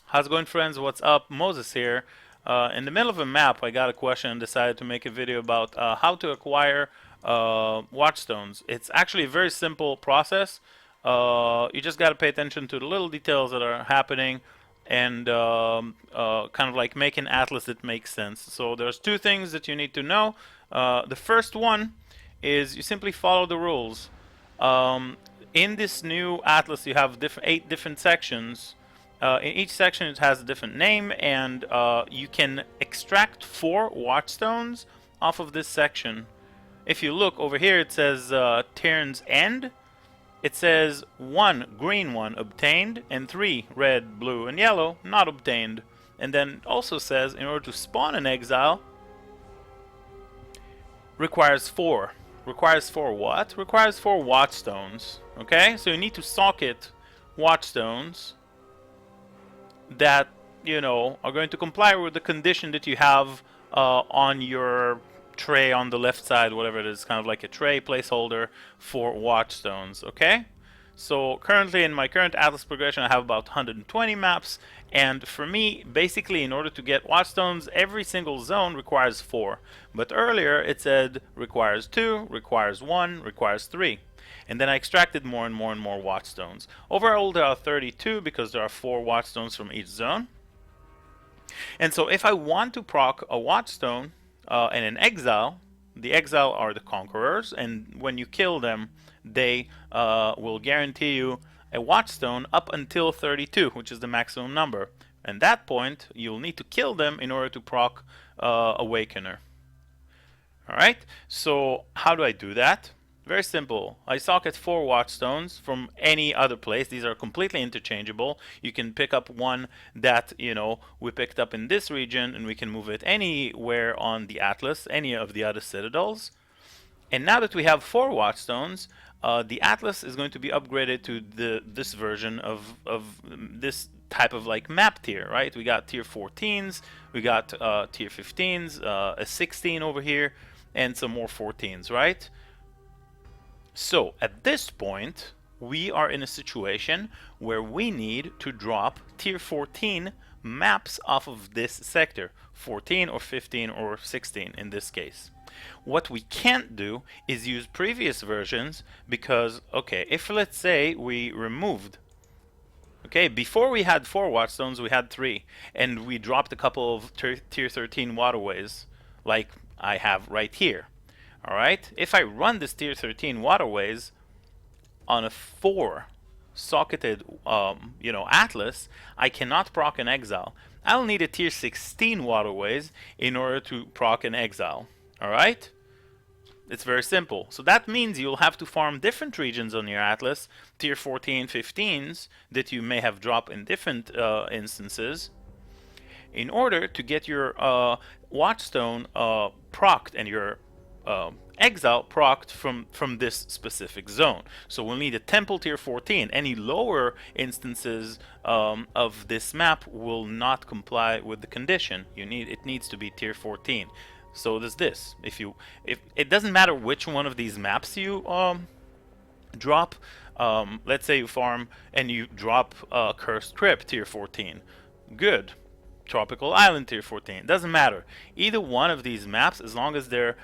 How's it going, friends? What's up? Moses here. In the middle of a map, I got a question and decided to make a video about how to acquire Watchstones. It's actually a very simple process. You just got to pay attention to the little details that are happening and kind of like make an atlas that makes sense. So there's two things that you need to know. The first one is you simply follow the rules. In this new atlas, you have 8 different sections. In each section it has a different name, and you can extract 4 watchstones off of this section. If you look over here, it says Turn's End. It says 1 green one obtained, and 3 red, blue, and yellow not obtained. And then it also says in order to spawn an exile, requires 4. Requires 4 what? Requires 4 watchstones. Okay, so you need to socket watchstones that, you know, are going to comply with the condition that you have on your tray on the left side, whatever it is, kind of like a tray placeholder for watchstones. Okay, so currently in my current atlas progression I have about 120 maps, and for me, basically, in order to get watchstones, every single zone requires 4, but earlier it said requires 2, requires 1, requires 3. And then I extracted more and more and more watchstones. Overall there are 32 because there are 4 watchstones from each zone. And so if I want to proc a watchstone and an exile, the exile are the conquerors, and when you kill them they will guarantee you a watchstone up until 32, which is the maximum number. At that point you'll need to kill them in order to proc Awakener. Alright, so how do I do that? Very simple. I socket 4 watchstones from any other place. These are completely interchangeable. You can pick up one that, you know, we picked up in this region, and we can move it anywhere on the atlas, any of the other citadels. And now that we have 4 watchstones, the atlas is going to be upgraded to this version of this type of like map tier, right? We got tier 14s, we got tier 15s, a 16 over here, and some more 14s, right? So at this point we are in a situation where we need to drop tier 14 maps off of this sector, 14 or 15 or 16 in this case. What we can't do is use previous versions because, okay, if let's say we removed, okay, before we had 4 watchstones we had 3, and we dropped a couple of tier 13 waterways like I have right here. Alright, if I run this tier 13 waterways on a 4 socketed atlas, I cannot proc an exile. I'll need a tier 16 waterways in order to proc an exile. Alright? It's very simple. So that means you'll have to farm different regions on your atlas, tier 14, 15s that you may have dropped in different instances, in order to get your watchstone procced and your exile procced from this specific zone. So we'll need a temple tier 14. Any lower instances of this map will not comply with the condition. It needs to be tier 14. So does this. If it doesn't matter which one of these maps you drop. Let's say you farm and you drop Cursed Crypt tier 14. Good. Tropical Island tier 14. Doesn't matter. Either one of these maps, as long as they're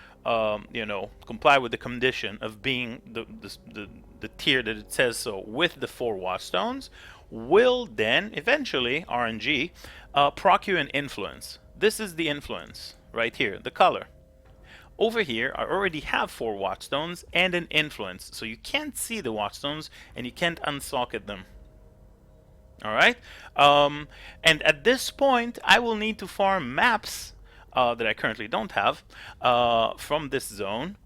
comply with the condition of being the tier that it says so with the 4 watchstones, will then eventually RNG proc you an influence. This is the influence right here, the color. Over here I already have 4 watchstones and an influence, so you can't see the watchstones and you can't unsocket them. Alright, and at this point I will need to farm maps that I currently don't have from this zone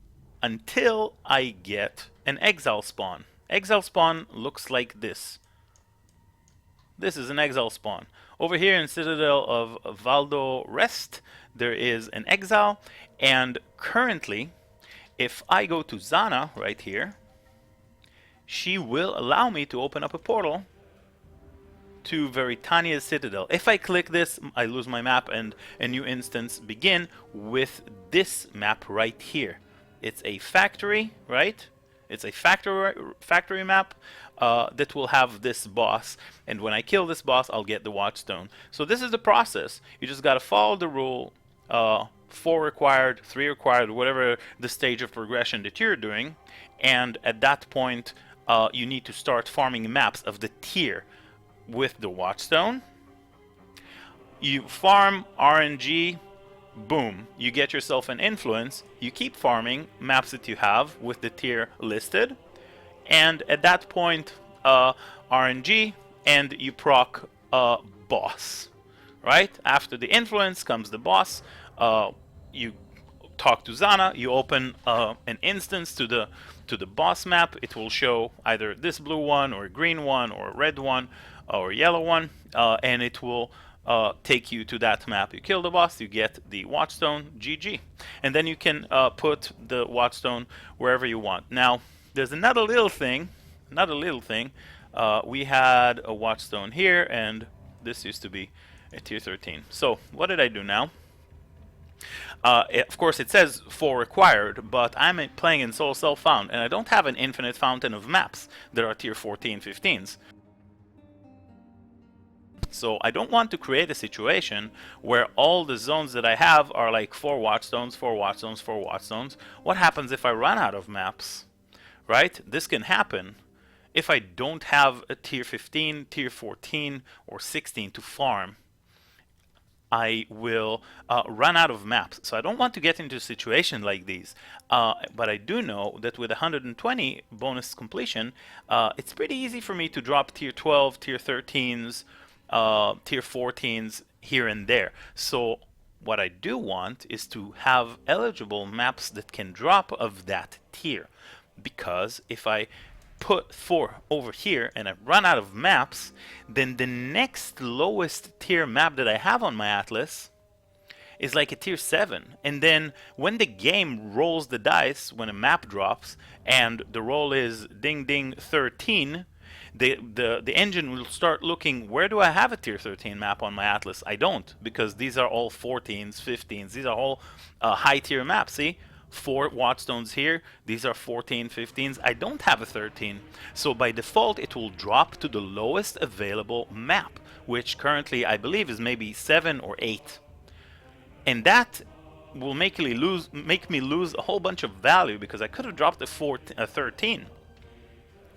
until I get an exile spawn. Exile spawn looks like this. This is an exile spawn. Over here in Citadel of Valdo Rest there is an exile, and currently if I go to Zana right here, she will allow me to open up a portal to Veritania's Citadel. If I click this, I lose my map and a new instance begin with this map right here. It's a factory, right? It's a factory map that will have this boss, and when I kill this boss, I'll get the Watchstone. So this is the process. You just gotta follow the rule. 4 required, 3 required, whatever the stage of progression that you're doing, and at that point you need to start farming maps of the tier with the Watchstone. You farm RNG, boom, you get yourself an influence. You keep farming maps that you have with the tier listed, and at that point RNG, and you proc boss. Right after the influence comes the boss. You talk to Zana, you open an instance to the boss map. It will show either this blue one or a green one or a red one or a yellow one, and it will take you to that map. You kill the boss, you get the Watchstone, GG. And then you can put the Watchstone wherever you want. Now, there's another little thing. We had a Watchstone here, and this used to be a tier 13. So, what did I do now? Of course, it says 4 required, but I'm playing in solo self-found, and I don't have an infinite fountain of maps that are tier 14, 15s. So I don't want to create a situation where all the zones that I have are like 4 Watchstones, 4 Watchstones, 4 Watchstones. What happens if I run out of maps? Right? This can happen if I don't have a tier 15, tier 14, or 16 to farm. I will run out of maps. So I don't want to get into a situation like these. But I do know that with 120 bonus completion, it's pretty easy for me to drop tier 12, tier 13s, tier 14s here and there. So what I do want is to have eligible maps that can drop of that tier. Because if I put 4 over here and I run out of maps, then the next lowest tier map that I have on my atlas is like a tier 7. And then when the game rolls the dice, when a map drops and the roll is ding ding 13, the engine will start looking, where do I have a tier 13 map on my atlas? I don't, because these are all 14s, 15s. These are all high tier maps. See? 4 Watchstones here, these are 14, 15s. I don't have a 13. So by default, it will drop to the lowest available map, which currently I believe is maybe 7 or 8. And that will make me lose a whole bunch of value, because I could have dropped a 13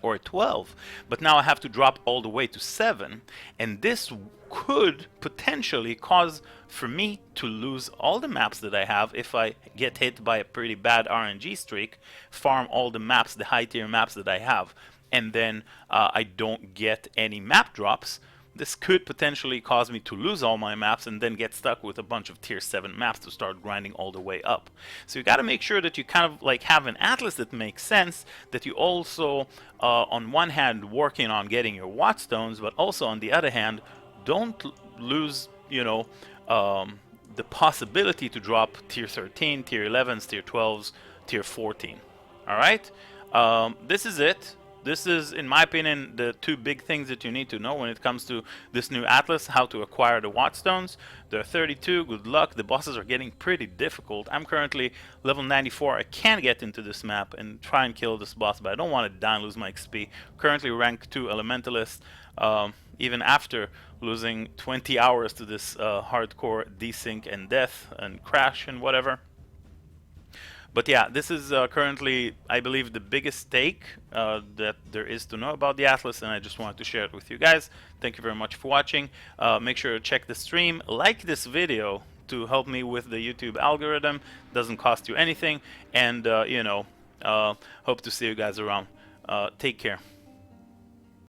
or a 12, but now I have to drop all the way to 7, and this could potentially cause for me to lose all the maps that I have if I get hit by a pretty bad RNG streak, farm all the maps, the high tier maps that I have, and then I don't get any map drops. This could potentially cause me to lose all my maps and then get stuck with a bunch of tier 7 maps to start grinding all the way up. So you got to make sure that you kind of like have an atlas that makes sense, that you also on one hand working on getting your Watchstones, but also on the other hand don't lose, you know, the possibility to drop tier 13, tier 11s, tier 12s, tier 14. Alright? This is it. This is, in my opinion, the 2 big things that you need to know when it comes to this new atlas, how to acquire the Watchstones. There are 32, good luck. The bosses are getting pretty difficult. I'm currently level 94. I can get into this map and try and kill this boss, but I don't want to die and lose my XP. Currently rank 2 Elementalist, even after losing 20 hours to this hardcore desync and death and crash and whatever. But yeah, this is currently, I believe, the biggest stake that there is to know about the Atlas, and I just wanted to share it with you guys. Thank you very much for watching. Make sure to check the stream, like this video to help me with the YouTube algorithm. Doesn't cost you anything, and you know, hope to see you guys around. Take care.